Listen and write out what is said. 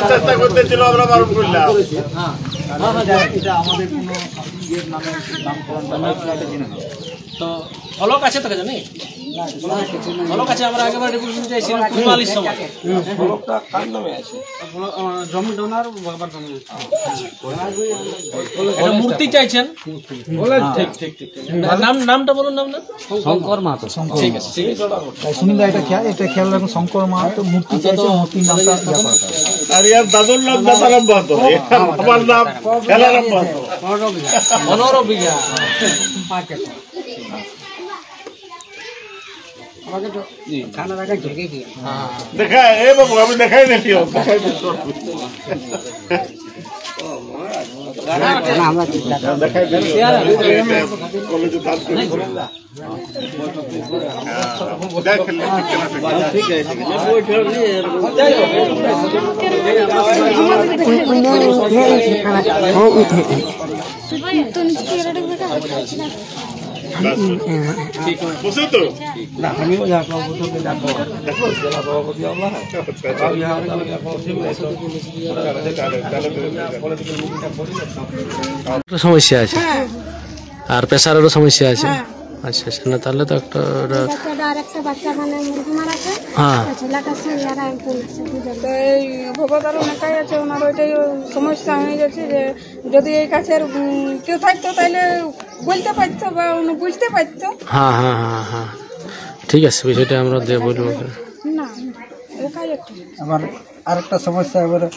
চেষ্টা করতেছিল আমরা বারণ করলাম। তো ফলক আছে তো জানি ফলক আছে আমরা আগেবার রেগুলেশন চাইছিলাম 44 সময় ফলকটা কার নামে আছে? জমি ডোনার বাবার জমি এটা মূর্তি চাইছেন ঠিক ঠিক ঠিক নামটা বলুন নামটা শঙ্কর মাহাতো। ঠিক আছে সুনীল এটা খেয়াল রাখুন, শঙ্কর মাহাতো মূর্তি চাইছে, মূর্তির নামটা আর ইয়ার দাদুর নাম দাদারাম বাহাতো, আমার নাম খেলারাম বাহাতো। 15 বিঘা দেখা এ বাবু আমি দেখাই দেখি দেখাই কলেজে দাঁত করে বসে তো না আমিও যাবো দেখো জেলা সভাপতি সমস্যা আছে আর প্রেসারেরও সমস্যা আছে। আচ্ছা আচ্ছা, না তাহলে তো একটা আরেকটা বাচ্চা মানে মুরগি মারাছে, হ্যাঁ ছেলেটা সিনিয়র আইনপুর আছে। তো এই ভোগতার অনেকটাই আছে, ওনার ওইটাই সমস্যা হয়ে গেছে যে যদি এই কাছের কেউ থাকতো তাহলে বলতে পারতো বা বুঝতে পারতো। হ্যাঁ হ্যাঁ হ্যাঁ হ্যাঁ ঠিক আছে, বিষয়টা আমরা দিয়ে বলবো। না একাই একটা আমার আরেকটা সমস্যা এবারে